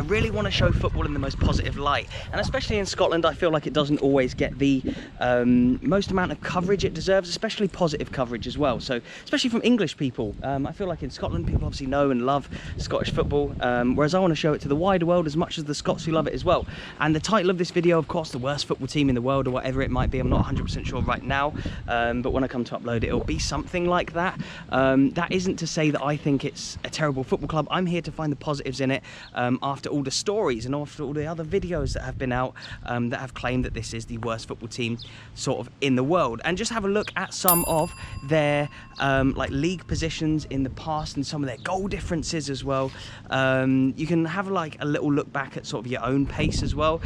I really want to show football in the most positive light, and especially in Scotland I feel like it doesn't always get the most amount of coverage it deserves, especially positive coverage as well. So especially from English people, I feel like in Scotland people obviously know and love Scottish football, whereas I want to show it to the wider world as much as the Scots who love it as well. And the title of this video, of course, the worst football team in the world or whatever it might be, I'm not 100% sure right now, but when I come to upload it, it'll be something like that. That isn't to say that I think it's a terrible football club. I'm here to find the positives in it, after all the stories and after all the other videos that have been out that have claimed that this is the worst football team sort of in the world. And just have a look at some of their like league positions in the past and some of their goal differences as well. You can have like a little look back at sort of your own pace as well,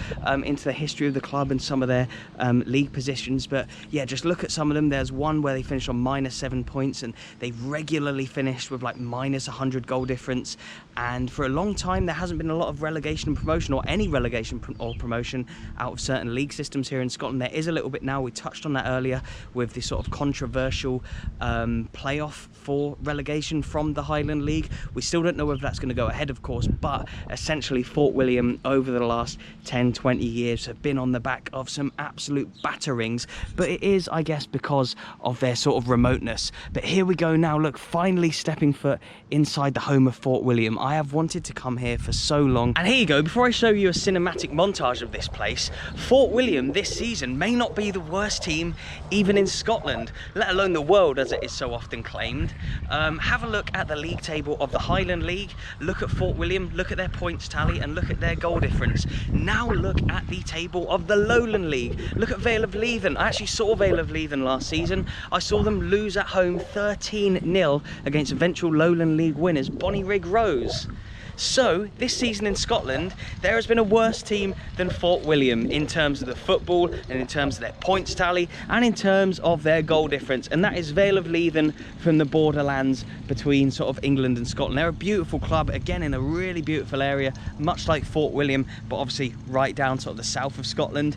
into the history of the club and some of their league positions. But yeah, just look at some of them. There's one where they finished on -7 points, and they regularly finished with like -100 goal difference. And for a long time there hasn't been a lot of relegation and promotion, or any relegation or promotion out of certain league systems here in Scotland. There is a little bit now. We touched on that earlier with the sort of controversial playoff for relegation from the Highland League. We still don't know whether that's going to go ahead, of course, but essentially Fort William over the last 10-20 years have been on the back of some absolute batterings, but it is, I guess, because of their sort of remoteness. But here we go now, look, finally stepping foot inside the home of Fort William. I have wanted to come here for so long. And here you go, before I show you a cinematic montage of this place, Fort William this season may not be the worst team even in Scotland, let alone the world as it is so often claimed. Have a look at the league table of the Highland League, look at Fort William, look at their points tally and look at their goal difference. Now look at the table of the Lowland League. Look at Vale of Leithen. I actually saw Vale of Leithen last season. I saw them lose at home 13-0 against eventual Lowland League winners Bonnyrigg Rose. So this season in Scotland there has been a worse team than Fort William in terms of the football and in terms of their points tally and in terms of their goal difference, and that is Vale of Leithen from the borderlands between sort of England and Scotland. They're a beautiful club, again in a really beautiful area, much like Fort William, but obviously right down sort of the south of Scotland.